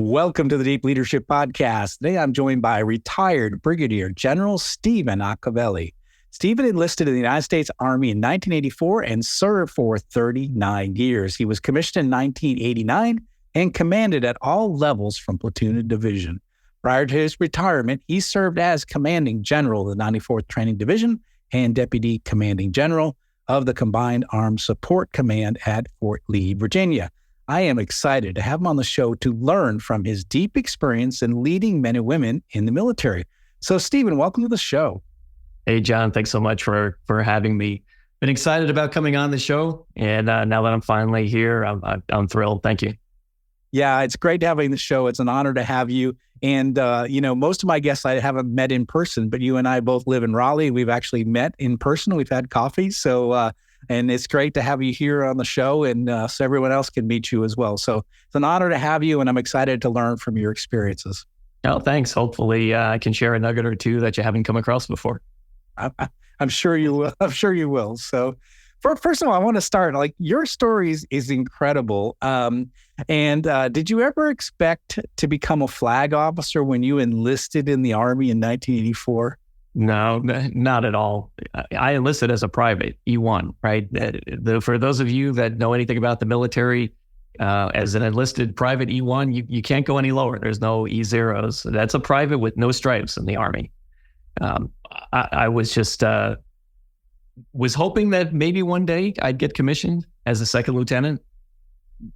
Welcome to the Deep Leadership Podcast. Today I'm joined by retired Brigadier General Stephen Iacovelli. Stephen enlisted in the United States Army in 1984 and served for 39 years. He was commissioned in 1989 and commanded at all levels from platoon to division. Prior to his retirement, he served as Commanding General of the 94th Training Division and Deputy Commanding General of the Combined Armed Support Command at Fort Lee, Virginia. I am excited to have him on the show to learn from his deep experience in leading men and women in the military. So, Stephen, welcome to the show. Hey, John, thanks so much for having me. Been excited about coming on the show, and now that I'm finally here, I'm thrilled. Thank you. Yeah, it's great to have you on the show. It's an honor to have you. And, most of my guests I haven't met in person, but you and I both live in Raleigh. We've actually met in person. We've had coffee. So, and it's great to have you here on the show, and so everyone else can meet you as well. So it's an honor to have you, and I'm excited to learn from your experiences. Oh, thanks. Hopefully I can share a nugget or two that you haven't come across before. I'm sure you will. I'm sure you will. So first of all, I want to start, your story is incredible. And did you ever expect to become a flag officer when you enlisted in the Army in 1984? No, not at all. I enlisted as a private, E1, right? For those of you that know anything about the military, as an enlisted private E1, you can't go any lower. There's no E0s. That's a private with no stripes in the Army. I was just was hoping that maybe one day I'd get commissioned as a second lieutenant.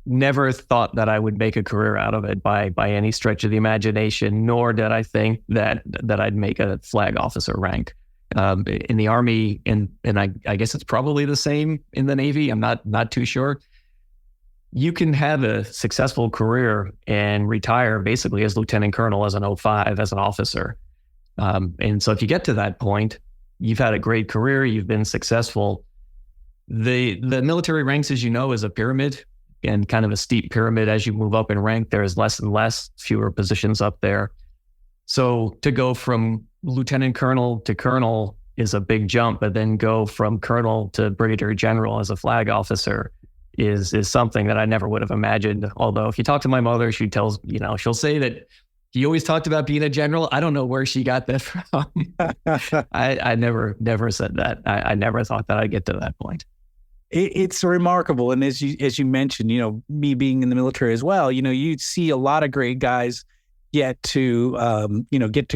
Never thought that I would make a career out of it by any stretch of the imagination, nor did I think that I'd make a flag officer rank in the Army, and I guess it's probably the same in the Navy. I'm not too sure. You can have a successful career and retire basically as lieutenant colonel, as an 05, as an officer. And so if you get to that point, you've had a great career, you've been successful. The military ranks, as you know, is a pyramid, and kind of a steep pyramid. As you move up in rank, there's less and less, fewer positions up there. So to go from lieutenant colonel to colonel is a big jump, but then go from colonel to brigadier general as a flag officer is something that I never would have imagined. Although if you talk to my mother, she'll say that he always talked about being a general. I don't know where she got that from. I never said that. I never thought that I'd get to that point. It's remarkable. And as you mentioned, me being in the military as well, you see a lot of great guys get to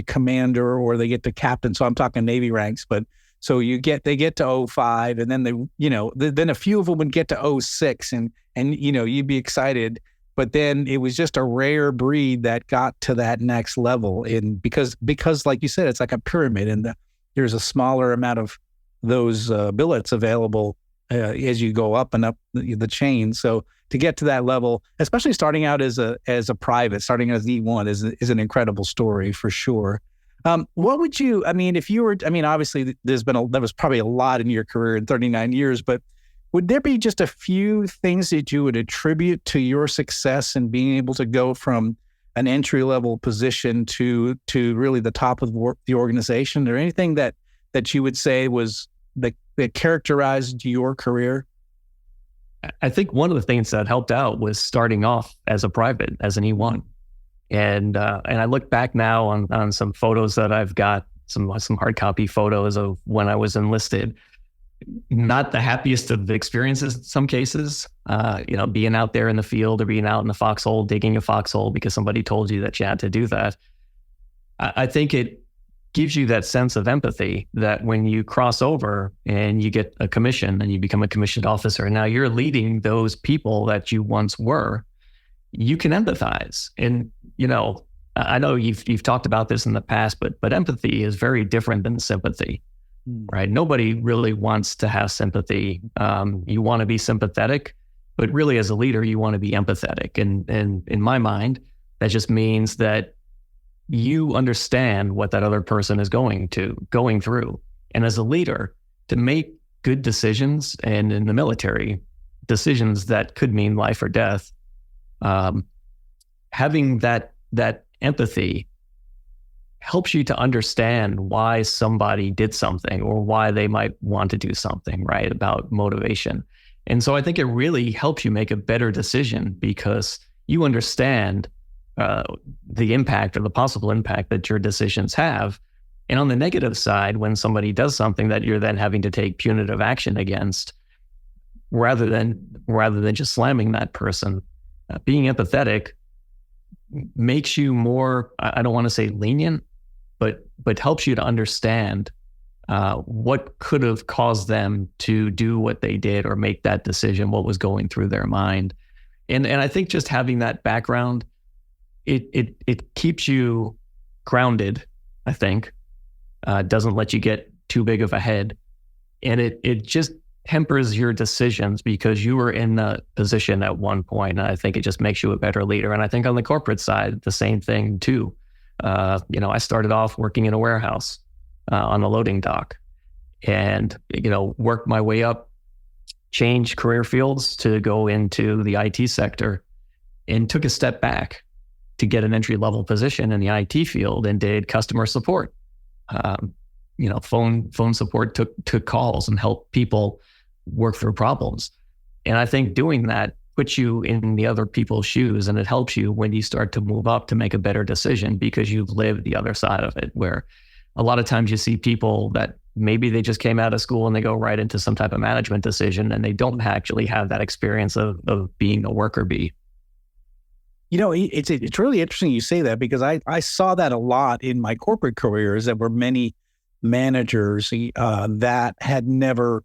commander, or they get to captain. So I'm talking Navy ranks, but so they get to 05, and then then a few of them would get to 06, and you'd be excited. But then it was just a rare breed that got to that next level. And because like you said, it's like a pyramid, and there's a smaller amount of those billets available as you go up and up the chain. So to get to that level, especially starting out as a private, starting as E1 is an incredible story for sure. What would you, if you were, obviously there was probably a lot in your career in 39 years, but would there be just a few things that you would attribute to your success in being able to go from an entry-level position to really the top of the organization, or anything that you would say was that characterized your career? I think one of the things that helped out was starting off as a private, as an E1. And I look back now on some photos that I've got, some hard copy photos of when I was enlisted. Not the happiest of experiences in some cases, being out there in the field, or being out in the foxhole, digging a foxhole because somebody told you that you had to do that. I think it gives you that sense of empathy that when you cross over and you get a commission and you become a commissioned officer, and now you're leading those people that you once were, you can empathize. And, I know you've talked about this in the past, but empathy is very different than sympathy, right? Nobody really wants to have sympathy. You want to be sympathetic, but really as a leader, you want to be empathetic. And in my mind, that just means that you understand what that other person is going through. And as a leader, to make good decisions, and in the military, decisions that could mean life or death, having that empathy helps you to understand why somebody did something, or why they might want to do something, right? About motivation. And so I think it really helps you make a better decision, because you understand the impact or the possible impact that your decisions have. And on the negative side, when somebody does something that you're then having to take punitive action against, rather than just slamming that person, being empathetic makes you more, I don't want to say lenient, but helps you to understand what could have caused them to do what they did or make that decision, what was going through their mind. And I think just having that background, it keeps you grounded, I think. Doesn't let you get too big of a head. And it just tempers your decisions because you were in the position at one point. And I think it just makes you a better leader. And I think on the corporate side, the same thing too. I started off working in a warehouse on the loading dock and, worked my way up, changed career fields to go into the IT sector and took a step back to get an entry-level position in the IT field and did customer support. Phone support, took calls and helped people work through problems. And I think doing that puts you in the other people's shoes, and it helps you when you start to move up to make a better decision because you've lived the other side of it, where a lot of times you see people that maybe they just came out of school and they go right into some type of management decision and they don't actually have that experience of being a worker bee. It's really interesting you say that because I saw that a lot in my corporate careers. There were many managers that had never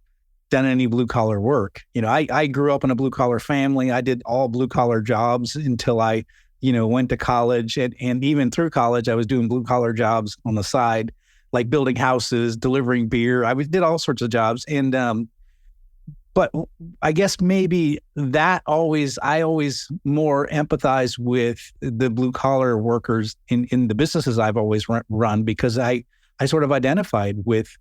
done any blue collar work. I grew up in a blue collar family. I did all blue collar jobs until I, went to college, and even through college, I was doing blue collar jobs on the side, like building houses, delivering beer. Did all sorts of jobs, and but I guess maybe I always more empathize with the blue collar workers in the businesses I've always run because I sort of identified with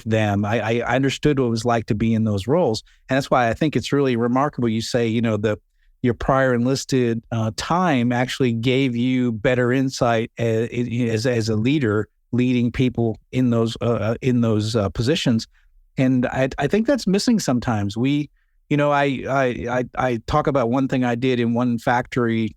them. I understood what it was like to be in those roles. And that's why I think it's really remarkable. You say, your prior enlisted time actually gave you better insight as a leader, leading people in those positions. And I think that's missing sometimes. I talk about one thing I did in one factory,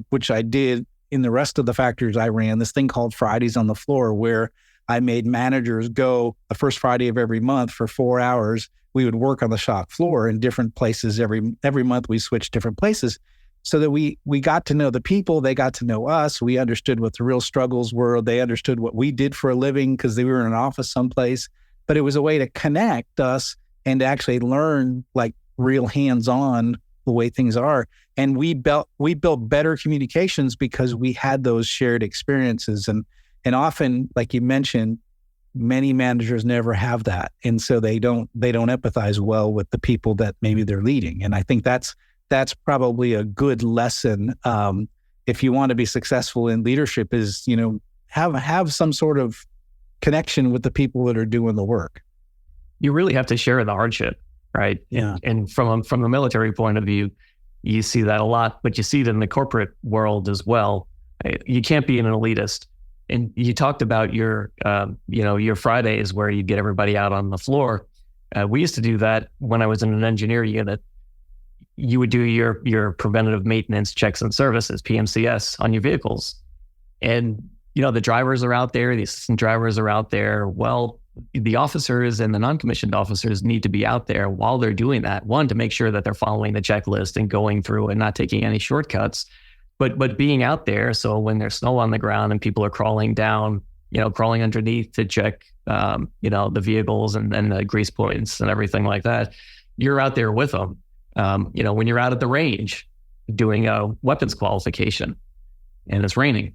which I did in the rest of the factories I ran, this thing called Fridays on the Floor, where I made managers go the first Friday of every month for 4 hours. We would work on the shop floor in different places. Every month we switched different places so that we got to know the people. They got to know us. We understood what the real struggles were. They understood what we did for a living because they were in an office someplace. But it was a way to connect us and to actually learn like real hands-on the way things are. And we built better communications because we had those shared experiences. And often, like you mentioned, many managers never have that. And so they don't empathize well with the people that maybe they're leading. And I think that's probably a good lesson. If you want to be successful in leadership is, have some sort of connection with the people that are doing the work. You really have to share the hardship, right? Yeah. And from a military point of view, you see that a lot, but you see it in the corporate world as well. You can't be an elitist. And you talked about your Fridays where you get everybody out on the floor. We used to do that when I was in an engineer unit. You would do your preventative maintenance checks and services, PMCS, on your vehicles. And the drivers are out there, the assistant drivers are out there. Well, the officers and the non-commissioned officers need to be out there while they're doing that. One, to make sure that they're following the checklist and going through and not taking any shortcuts, but being out there. So when there's snow on the ground and people are crawling down, crawling underneath to check, the vehicles and the grease points and everything like that, you're out there with them. When you're out at the range doing a weapons qualification and it's raining,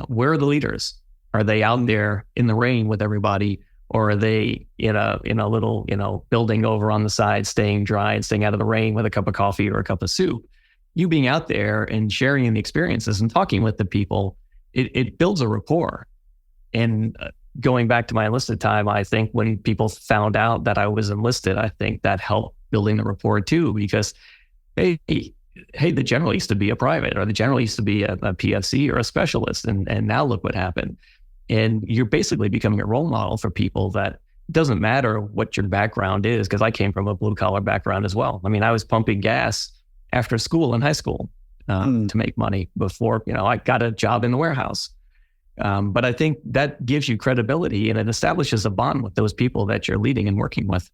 where are the leaders? Are they out there in the rain with everybody, or are they in a little building over on the side, staying dry and staying out of the rain with a cup of coffee or a cup of soup? You being out there and sharing the experiences and talking with the people, it builds a rapport. And going back to my enlisted time, I think when people found out that I was enlisted, I think that helped building the rapport too, because hey, the general used to be a private, or the general used to be a PFC or a specialist. And now look what happened. And you're basically becoming a role model for people that it doesn't matter what your background is, because I came from a blue collar background as well. I mean, I was pumping gas after school in high school. to make money before, I got a job in the warehouse. But I think that gives you credibility and it establishes a bond with those people that you're leading and working with.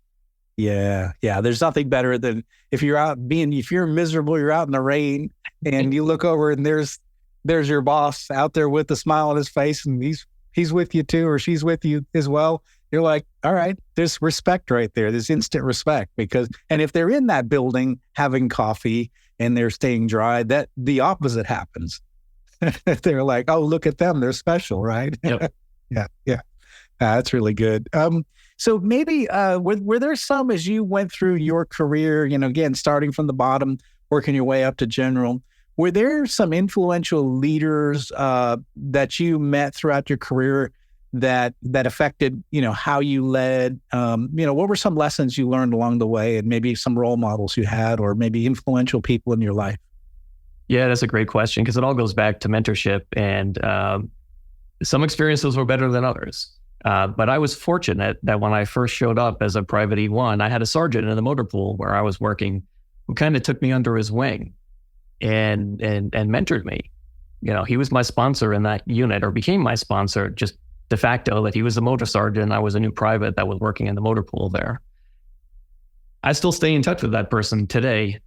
Yeah. Yeah. There's nothing better than if you're miserable, you're out in the rain and you look over and there's your boss out there with a smile on his face and he's with you too, or she's with you as well. You're like, all right, there's respect right there. There's instant respect and if they're in that building having coffee and they're staying dry, that the opposite happens. They're like, oh, look at them. They're special, right? Yep. Yeah. That's really good. So maybe were there some, as you went through your career, again, starting from the bottom, working your way up to general, were there some influential leaders that you met throughout your career that affected, how you led? What were some lessons you learned along the way and maybe some role models you had or maybe influential people in your life? Yeah, that's a great question because it all goes back to mentorship and some experiences were better than others. But I was fortunate that when I first showed up as a private E1, I had a sergeant in the motor pool where I was working who kind of took me under his wing and mentored me. He was my sponsor in that unit or became my sponsor just de facto that he was a motor sergeant. I was a new private that was working in the motor pool there. I still stay in touch with that person today,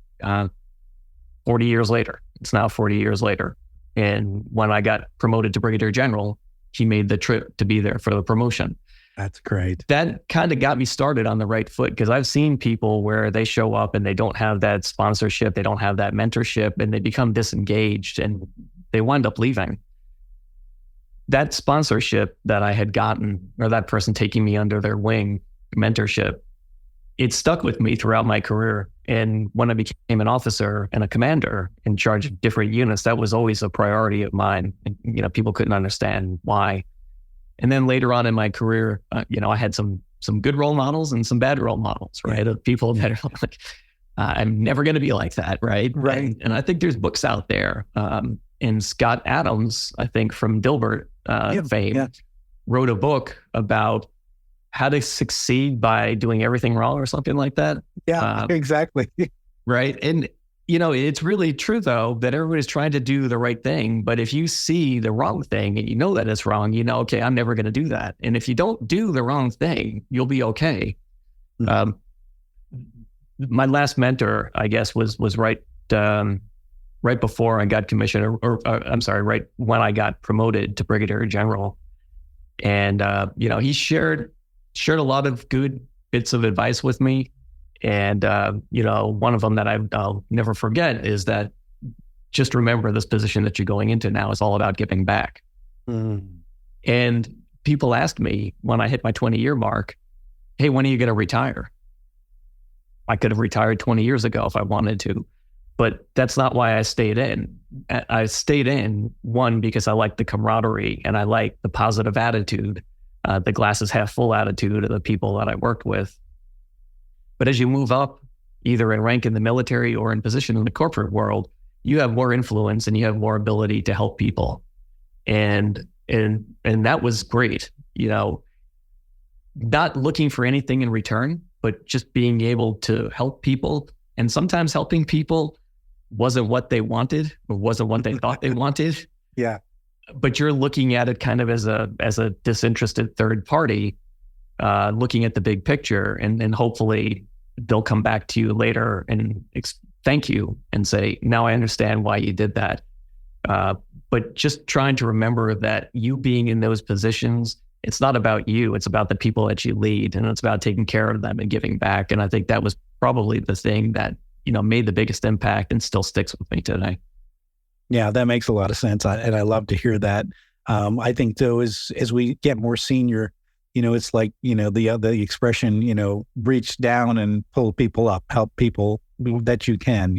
40 years later. It's now 40 years later. And when I got promoted to Brigadier General, he made the trip to be there for the promotion. That's great. That kind of got me started on the right foot because I've seen people where they show up and they don't have that sponsorship, they don't have that mentorship, and they become disengaged and they wind up leaving. That sponsorship that I had gotten, or that person taking me under their wing, mentorship, it stuck with me throughout my career. And when I became an officer and a commander in charge of different units, that was always a priority of mine. And, people couldn't understand why. And then later on in my career, I had some good role models and some bad role models, right? Of people that are like, I'm never going to be like that, right? Right. And I think there's books out there. And Scott Adams, I think from Dilbert fame, wrote a book about how to succeed by doing everything wrong or something like that. Yeah, exactly. Right. And, it's really true, though, that everybody's trying to do the right thing. But if you see the wrong thing and you know that it's wrong, okay, I'm never going to do that. And if you don't do the wrong thing, you'll be okay. Mm-hmm. My last mentor, I guess, was right before I got commissioned, right when I got promoted to Brigadier General. And, he shared a lot of good bits of advice with me. And, one of them that I'll never forget is that just remember this position that you're going into now is all about giving back. Mm. And people asked me when I hit my 20-year mark, hey, when are you going to retire? I could have retired 20 years ago if I wanted to, but that's not why I stayed in. I stayed in, one, because I like the camaraderie and I like the positive attitude, the glasses half full attitude of the people that I worked with. But as you move up, either in rank in the military or in position in the corporate world, you have more influence and you have more ability to help people. And that was great, not looking for anything in return, but just being able to help people. And sometimes helping people wasn't what they wanted or wasn't what they thought they wanted. Yeah. But you're looking at it kind of as a disinterested third party, looking at the big picture, and hopefully they'll come back to you later and thank you and say, now I understand why you did that. But just trying to remember that you being in those positions, it's not about you, it's about the people that you lead, and it's about taking care of them and giving back. And I think that was probably the thing that, made the biggest impact and still sticks with me today. Yeah, that makes a lot of sense. And I love to hear that. I think though, as we get more senior, it's like, the expression, reach down and pull people up, help people that you can,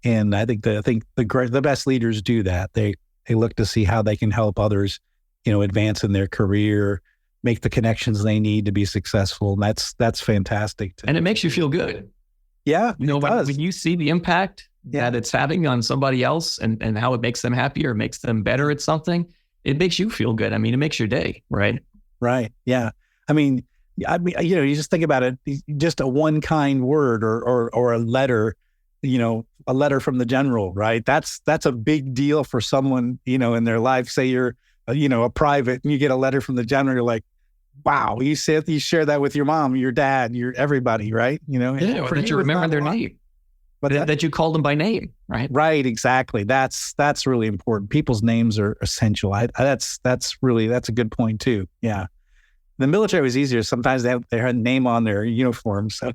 and I think the best leaders do that. They look to see how they can help others, advance in their career, make the connections they need to be successful. And that's fantastic. And it makes you feel good. Yeah. When you see the impact that it's having on somebody else and how it makes them happier, makes them better at something, it makes you feel good. I mean, it makes your day, right? Right. Yeah. I mean, you just think about it, just a one kind word or a letter a letter from the general, right? That's a big deal for someone, in their life. Say you're, a private and you get a letter from the general, you're like, wow, you share that with your mom, your dad, your everybody, right? Yeah, or that you remember their name. But that you called them by name, right? Right, exactly. That's really important. People's names are essential. That's a good point too. Yeah, the military was easier. Sometimes they had a name on their uniform, so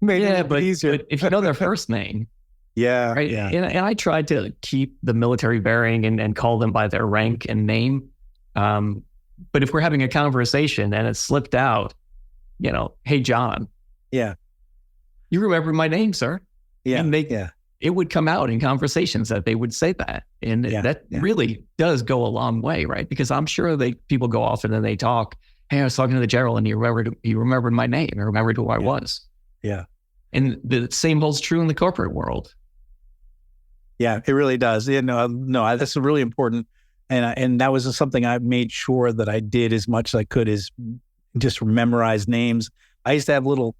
but if you know their first name, yeah, right. Yeah. And I tried to keep the military bearing and call them by their rank and name. But if we're having a conversation and it slipped out, hey John, yeah, you remember my name, sir. Yeah, and it would come out in conversations that they would say that. And that really does go a long way, right? Because I'm sure people go off and then they talk, hey, I was talking to the general and he remembered my name, he remembered who I was. Yeah. And the same holds true in the corporate world. Yeah, it really does. No, that's really important. And that was something I made sure that I did as much as I could, is just memorize names. I used to have little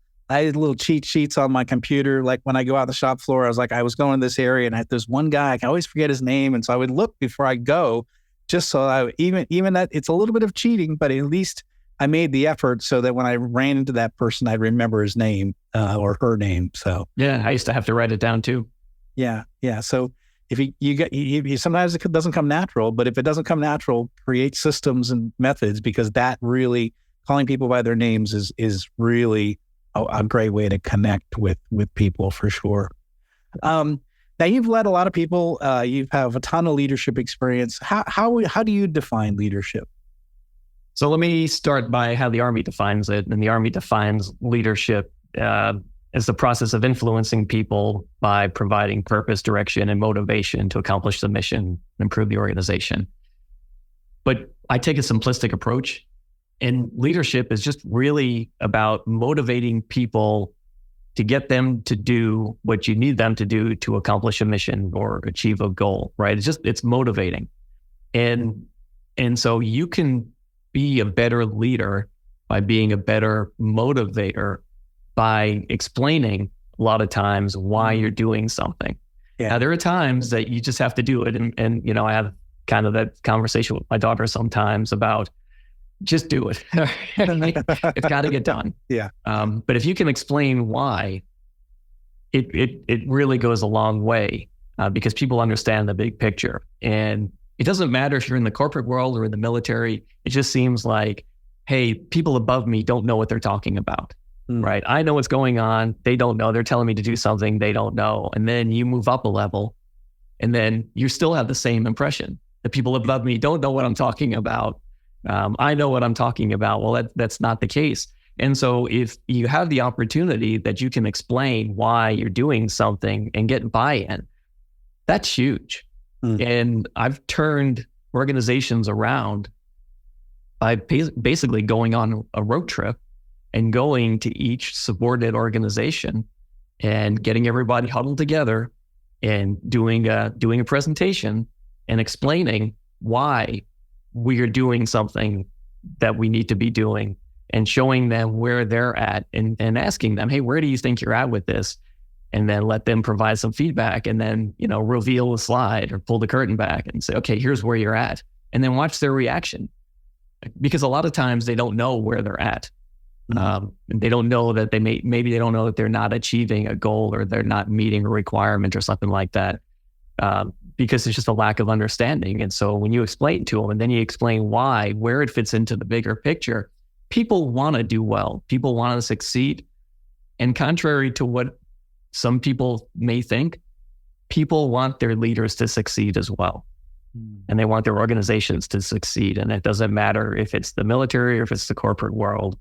cheat sheets on my computer. Like when I go out on the shop floor, I was going to this area and I had this one guy, I can always forget his name. And so I would look before I go, just so even that it's a little bit of cheating, but at least I made the effort so that when I ran into that person, I'd remember his name or her name. So yeah, I used to have to write it down too. Yeah. So if you sometimes it doesn't come natural, but if it doesn't come natural, create systems and methods, because that really, calling people by their names is really a great way to connect with people for sure. Now you've led a lot of people. You have a ton of leadership experience. How do you define leadership? So let me start by how the Army defines it. And the Army defines leadership as the process of influencing people by providing purpose, direction, and motivation to accomplish the mission and improve the organization. But I take a simplistic approach, and leadership is just really about motivating people to get them to do what you need them to do to accomplish a mission or achieve a goal, right? It's motivating. And so you can be a better leader by being a better motivator, by explaining a lot of times why you're doing something. Yeah. Now, there are times that you just have to do it. And I have kind of that conversation with my daughter sometimes about just do it. It's got to get done. Yeah. But if you can explain why, it really goes a long way because people understand the big picture. And it doesn't matter if you're in the corporate world or in the military. It just seems like, hey, people above me don't know what they're talking about, right? I know what's going on. They don't know. They're telling me to do something they don't know. And then you move up a level and then you still have the same impression. The people above me don't know what I'm talking about. I know what I'm talking about. Well, that's not the case. And so if you have the opportunity that you can explain why you're doing something and get buy-in, that's huge. And I've turned organizations around by basically going on a road trip and going to each subordinate organization and getting everybody huddled together and doing a presentation and explaining why we are doing something that we need to be doing and showing them where they're at and asking them, hey, where do you think you're at with this? And then let them provide some feedback and then, reveal the slide or pull the curtain back and say, okay, here's where you're at. And then watch their reaction. Because a lot of times they don't know where they're at. They don't know that maybe they don't know that they're not achieving a goal or they're not meeting a requirement or something like that. Because it's just a lack of understanding. And so when you explain to them and then you explain why, where it fits into the bigger picture, people want to do well. People want to succeed. And contrary to what some people may think, people want their leaders to succeed as well. And they want their organizations to succeed. And it doesn't matter if it's the military or if it's the corporate world.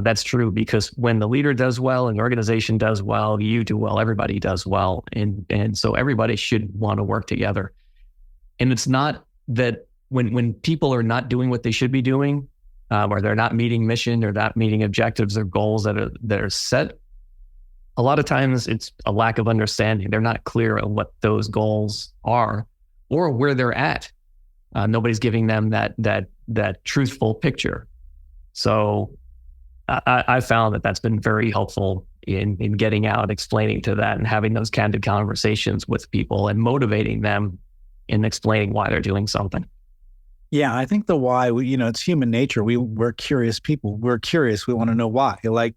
That's true because when the leader does well and the organization does well, you do well, everybody does well. And so everybody should want to work together. And it's not that when people are not doing what they should be doing, or they're not meeting mission or not meeting objectives or goals that are set, a lot of times it's a lack of understanding. They're not clear on what those goals are or where they're at. Nobody's giving them that truthful picture. So I found that that's been very helpful in getting out, explaining to that, and having those candid conversations with people and motivating them in explaining why they're doing something. Yeah, I think the why, it's human nature. We're curious people. We're curious. We want to know why. Like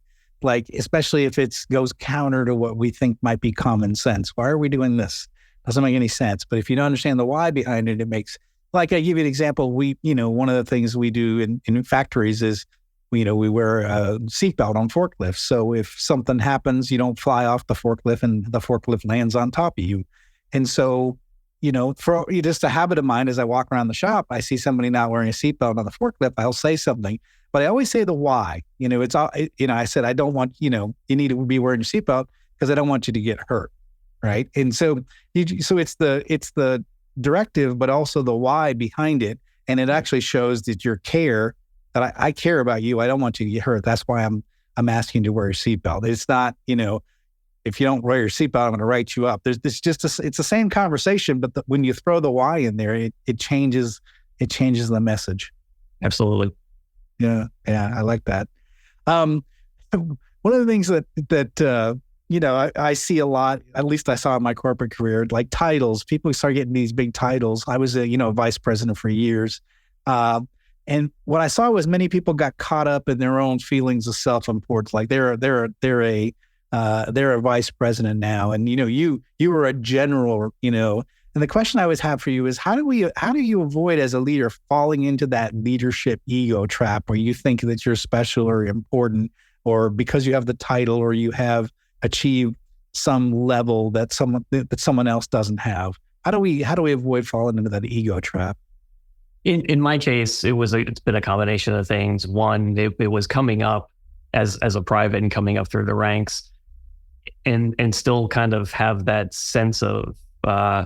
especially if it goes counter to what we think might be common sense. Why are we doing this? Doesn't make any sense. But if you don't understand the why behind it, it makes, like I give you an example. One of the things we do in factories is, we wear a seatbelt on forklifts. So if something happens, you don't fly off the forklift and the forklift lands on top of you. And so, for just a habit of mine, as I walk around the shop, I see somebody not wearing a seatbelt on the forklift, I'll say something, but I always say the why. It's all, I said, I don't want, you need to be wearing your seatbelt because I don't want you to get hurt. Right. And so, it's the directive, but also the why behind it. And it actually shows that your care, that I care about you. I don't want you to get hurt. That's why I'm asking you to wear your seatbelt. It's not, if you don't wear your seatbelt, I'm going to write you up. It's the same conversation, but when you throw the why in there, it changes the message. Absolutely. Yeah. I like that. One of the things that I see a lot, at least I saw in my corporate career, like titles. People start getting these big titles. I was a vice president for years. And what I saw was many people got caught up in their own feelings of self-importance. Like they're a vice president now, and you were a general, And the question I always have for you is, how do you avoid as a leader falling into that leadership ego trap where you think that you're special or important, or because you have the title or you have achieved some level that someone else doesn't have? How do we avoid falling into that ego trap? In my case, it's been a combination of things. One, it was coming up as a private and coming up through the ranks, and still kind of have that sense of awe,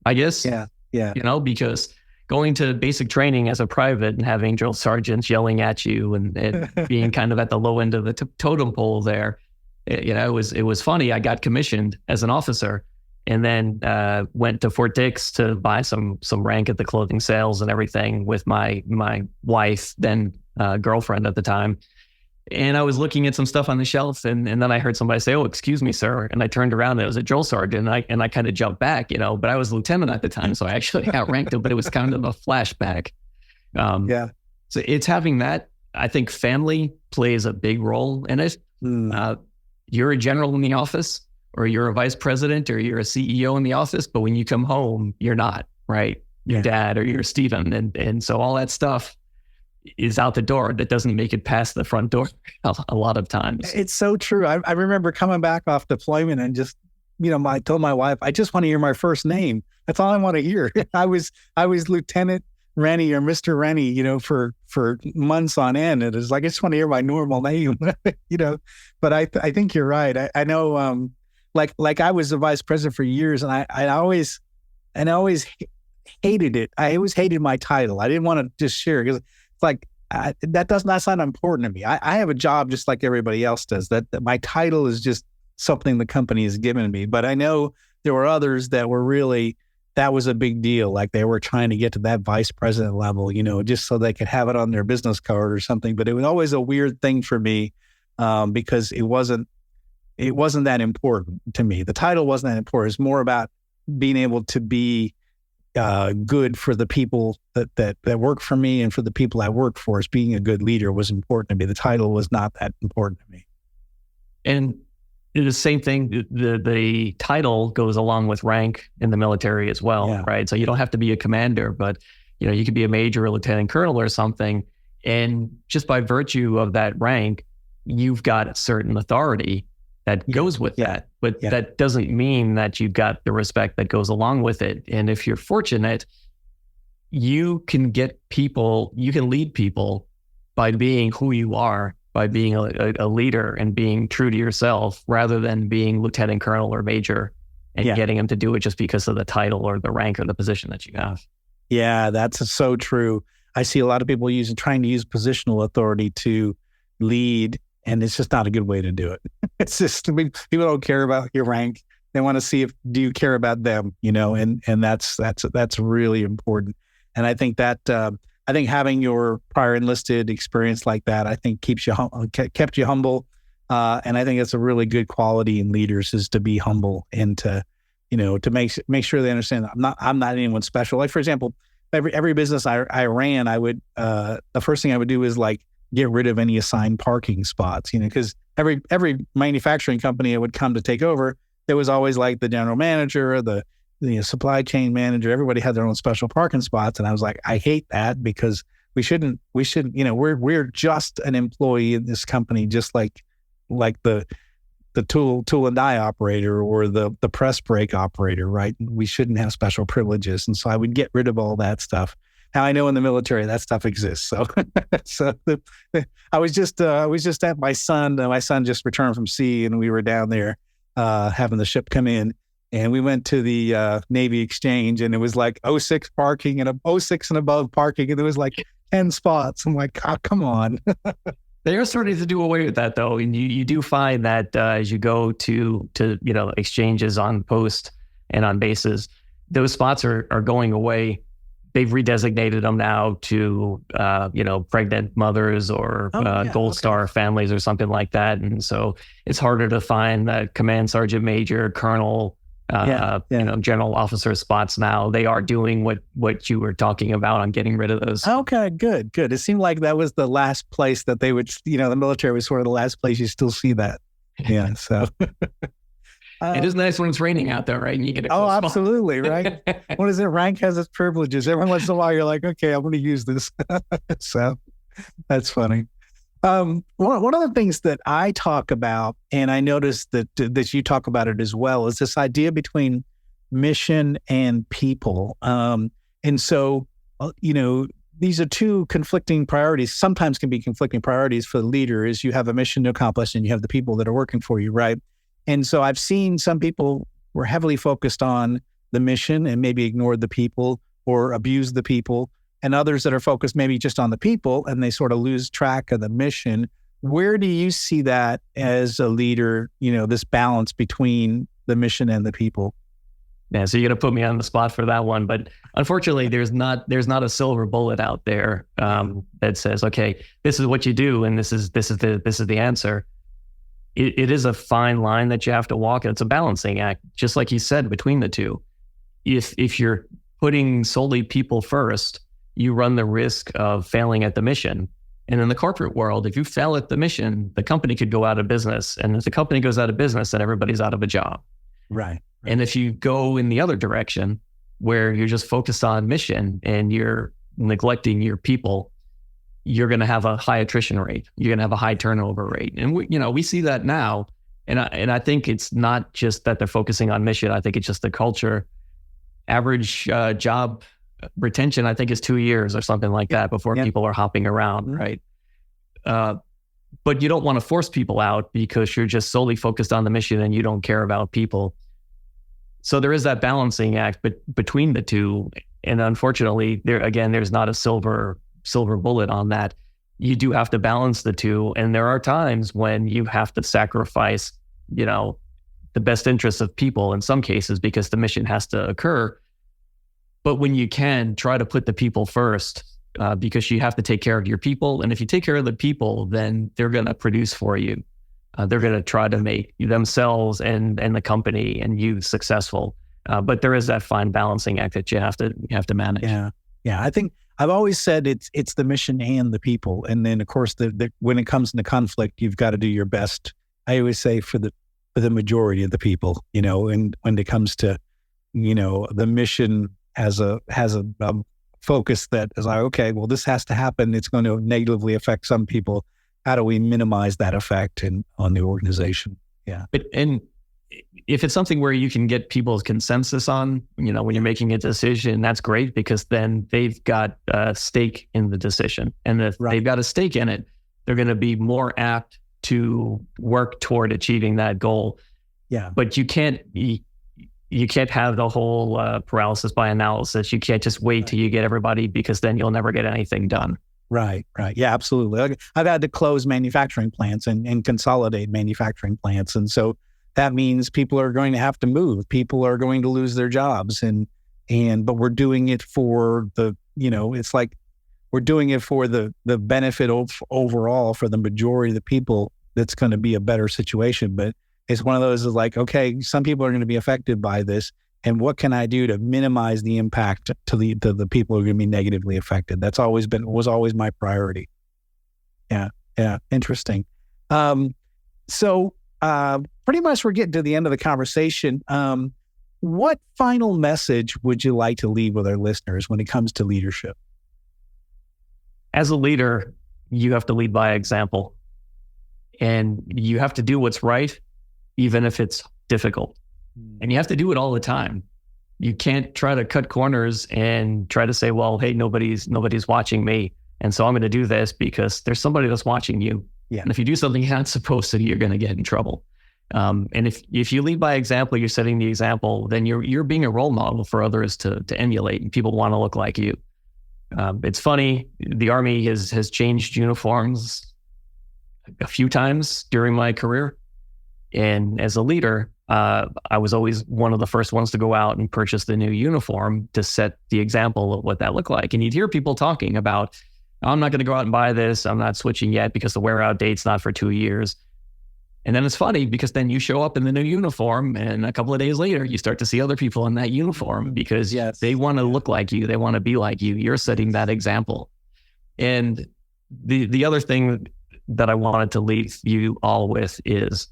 I guess. Yeah. Because going to basic training as a private and having drill sergeants yelling at you and being kind of at the low end of the totem pole there, it was funny. I got commissioned as an officer, and then went to Fort Dix to buy some rank at the clothing sales and everything with my wife, then girlfriend at the time. And I was looking at some stuff on the shelf, and then I heard somebody say, "Oh, excuse me, sir." And I turned around, and it was a drill sergeant, and I kind of jumped back, but I was lieutenant at the time, so I actually outranked him, but it was kind of a flashback. So it's having that. I think family plays a big role in it. You're a general in the office, or you're a vice president, or you're a CEO in the office, but when you come home, you're not, right? Your dad, or you're Stephen. And so all that stuff is out the door. That doesn't make it past the front door a lot of times. It's so true. I remember coming back off deployment and just, I told my wife, I just want to hear my first name. That's all I want to hear. I was Lieutenant Rennie or Mr. Rennie, for months on end. It was like, I just want to hear my normal name, but I think you're right. I know, like I was the vice president for years, and I always hated it. I always hated my title. I didn't want to just share, because it's like, that's not important to me. I have a job just like everybody else does. That my title is just something the company has given me. But I know there were others that were really, that was a big deal. Like they were trying to get to that vice president level, just so they could have it on their business card or something. But it was always a weird thing for me, because it wasn't that important to me. The title wasn't that important. It's more about being able to be good for the people that work for me, and for the people I work for. As being a good leader was important to me. The title was not that important to me. And the same thing, the title goes along with rank in the military as well, right? So you don't have to be a commander, but you could be a major or lieutenant colonel or something, and just by virtue of that rank, you've got a certain authority that goes with that. But that doesn't mean that you've got the respect that goes along with it. And if you're fortunate, you can lead people by being who you are, by being a leader and being true to yourself, rather than being lieutenant colonel or major and getting them to do it just because of the title or the rank or the position that you have. Yeah, that's so true. I see a lot of people trying to use positional authority to lead, and it's just not a good way to do it. It's just, people don't care about your rank. They want to see do you care about them, and that's really important. And I think that I think having your prior enlisted experience like that, I think kept you humble. And I think it's a really good quality in leaders is to be humble and to, to make sure they understand that I'm not anyone special. Like, for example, every business I ran, I would, the first thing I would do is like get rid of any assigned parking spots, because every manufacturing company I would come to take over, there was always like the general manager or the supply chain manager. Everybody had their own special parking spots. And I was like, I hate that because we shouldn't, we're just an employee in this company, just like the tool and die operator or the press brake operator, right? We shouldn't have special privileges. And so I would get rid of all that stuff. Now I know in the military that stuff exists. So, I was just at my son just returned from sea, and we were down there having the ship come in, and we went to the Navy Exchange, and it was like 06 parking and 06 and above parking, and there was like 10 spots. I'm like, oh, come on. They are starting to do away with that, though, and you do find that as you go to exchanges on post and on bases, those spots are going away. They've redesignated them now to pregnant mothers or Gold Star families or something like that, and so it's harder to find that command sergeant major, colonel, general officer spots now. They are doing what you were talking about on getting rid of those. Okay, good. It seemed like that was the last place that they would, the military was sort of the last place you still see that. Yeah, so. It is nice when it's raining out there, right? And you get a close absolutely, right? What is it? Rank has its privileges. Every once in a while, you're like, okay, I'm going to use this. So that's funny. One of the things that I talk about, and I noticed that you talk about it as well, is this idea between mission and people. And so, these are two conflicting priorities, sometimes can be conflicting priorities for the leader, is you have a mission to accomplish and you have the people that are working for you, right? And so I've seen some people were heavily focused on the mission and maybe ignored the people or abused the people, and others that are focused maybe just on the people and they sort of lose track of the mission. Where do you see that as a leader, this balance between the mission and the people? Yeah, so you're going to put me on the spot for that one, but unfortunately, there's not a silver bullet out there that says, okay, this is what you do, and this is the answer. It is a fine line that you have to walk. It's a balancing act, just like you said, between the two. If you're putting solely people first, you run the risk of failing at the mission. And in the corporate world, if you fail at the mission, the company could go out of business. And if the company goes out of business, then everybody's out of a job. Right. And if you go in the other direction, where you're just focused on mission and you're neglecting your people, you're going to have a high attrition rate. You're going to have a high turnover rate. And we see that now. And I think it's not just that they're focusing on mission. I think it's just the culture. Average job retention, I think, is 2 years or something like that before people are hopping around, right? But you don't want to force people out because you're just solely focused on the mission and you don't care about people. So there is that balancing act between the two. And unfortunately, there's not a silver bullet on that. You do have to balance the two. And there are times when you have to sacrifice, the best interests of people in some cases because the mission has to occur. But when you can, try to put the people first because you have to take care of your people. And if you take care of the people, then they're going to produce for you. They're going to try to make themselves and the company and you successful. But there is that fine balancing act that you have to manage. Yeah. I think I've always said it's the mission and the people. And then of course, when it comes into conflict, you've got to do your best. I always say for the majority of the people, and when it comes to, the mission has a focus that is like, okay, well, this has to happen. It's going to negatively affect some people. How do we minimize that effect on the organization? Yeah. And if it's something where you can get people's consensus on, when you're making a decision, that's great because then they've got a stake in the decision. And if they've got a stake in it, they're going to be more apt to work toward achieving that goal. Yeah. But you can't have the whole paralysis by analysis. You can't just wait till you get everybody because then you'll never get anything done. Right. Yeah, absolutely. I've had to close manufacturing plants and consolidate manufacturing plants. And so that means people are going to have to move. People are going to lose their jobs. But we're doing it for it's like we're doing it for the benefit of overall for the majority of the people. That's going to be a better situation. But it's one of those is like, okay, some people are going to be affected by this, and what can I do to minimize the impact to the people who are going to be negatively affected? Was always my priority. Yeah, interesting. So pretty much we're getting to the end of the conversation. What final message would you like to leave with our listeners when it comes to leadership? As a leader, you have to lead by example, and you have to do what's right, even if it's difficult. And you have to do it all the time. You can't try to cut corners and try to say, well, hey, nobody's watching me, and so I'm going to do this because there's somebody that's watching you. Yeah. And if you do something you're not supposed to, you're going to get in trouble. And if you lead by example, you're setting the example, then you're being a role model for others to emulate, and people want to look like you. It's funny, the Army has changed uniforms a few times during my career. And as a leader, I was always one of the first ones to go out and purchase the new uniform to set the example of what that looked like. And you'd hear people talking about, I'm not going to go out and buy this. I'm not switching yet because the wear out date's not for 2 years. And then it's funny because then you show up in the new uniform, and a couple of days later, you start to see other people in that uniform because they want to look like you. They want to be like you. You're setting that example. And the other thing that I wanted to leave you all with is,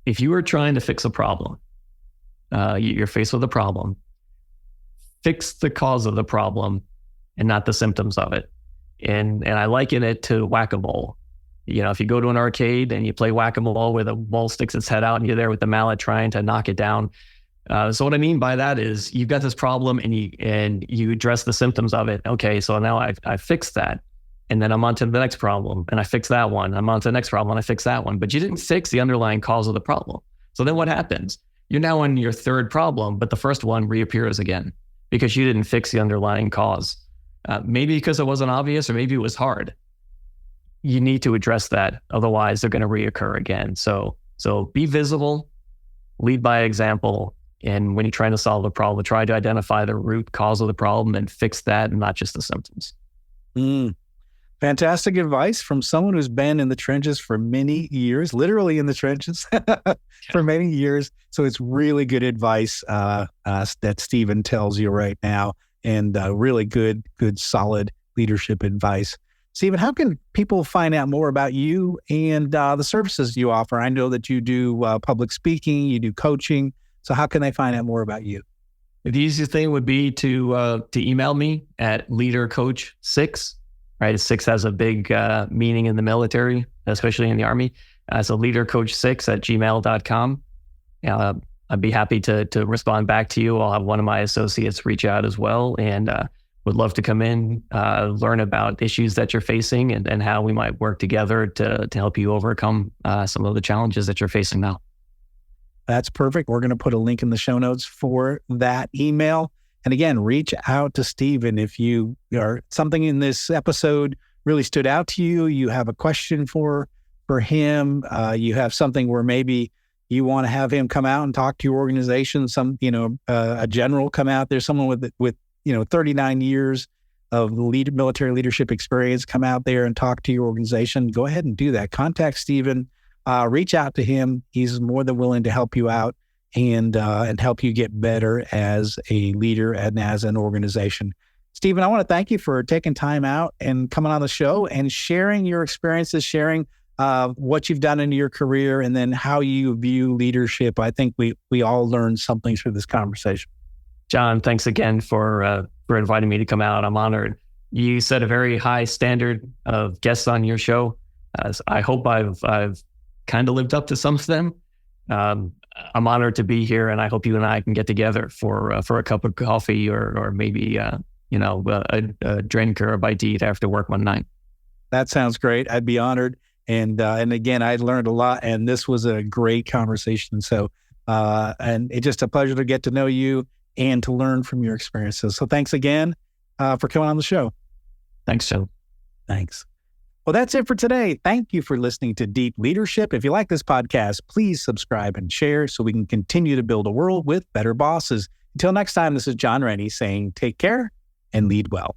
if you are trying to fix a problem, you're faced with a problem, fix the cause of the problem and not the symptoms of it. And I liken it to whack-a-mole. You know, if you go to an arcade and you play whack-a-mole where the ball sticks its head out and you're there with the mallet trying to knock it down. So what I mean by that is you've got this problem and you address the symptoms of it. Okay, so now I fixed that. And then I'm on to the next problem and I fix that one. I'm on to the next problem and I fix that one. But you didn't fix the underlying cause of the problem. So then what happens? You're now on your third problem, but the first one reappears again because you didn't fix the underlying cause. Maybe because it wasn't obvious, or maybe it was hard. You need to address that. Otherwise, they're going to reoccur again. So be visible, lead by example. And when you're trying to solve a problem, try to identify the root cause of the problem and fix that and not just the symptoms. Fantastic advice from someone who's been in the trenches for many years, literally in the trenches for many years. So it's really good advice that Stephen tells you right now, and really good, solid leadership advice. Stephen, how can people find out more about you and the services you offer? I know that you do public speaking, you do coaching. So how can they find out more about you? The easiest thing would be to email me at leadercoach6. Right, 6 has a big meaning in the military, especially in the Army. So leadercoach6@gmail.com. I'd be happy to respond back to you. I'll have one of my associates reach out as well, and would love to come in, learn about issues that you're facing and how we might work together to help you overcome some of the challenges that you're facing now. That's perfect. We're going to put a link in the show notes for that email. And again, reach out to Stephen if you are something in this episode really stood out to you. You have a question for him. You have something where maybe you want to have him come out and talk to your organization. A general come out there, someone with 39 years of military leadership experience, come out there and talk to your organization. Go ahead and do that. Contact Stephen. Reach out to him. He's more than willing to help you out and help you get better as a leader and as an organization. Stephen, I want to thank you for taking time out and coming on the show and sharing your experiences, sharing what you've done in your career, and then how you view leadership. I think we all learned something through this conversation. John, thanks again for inviting me to come out. I'm honored. You set a very high standard of guests on your show. I hope I've kind of lived up to some of them. I'm honored to be here, and I hope you and I can get together for a cup of coffee or maybe a drink or a bite to eat after work one night. That sounds great. I'd be honored. And again, I learned a lot, and this was a great conversation. So, and it's just a pleasure to get to know you and to learn from your experiences. So thanks again for coming on the show. Thanks, Joe. Thanks. Well, that's it for today. Thank you for listening to Deep Leadership. If you like this podcast, please subscribe and share so we can continue to build a world with better bosses. Until next time, this is John Rennie saying take care and lead well.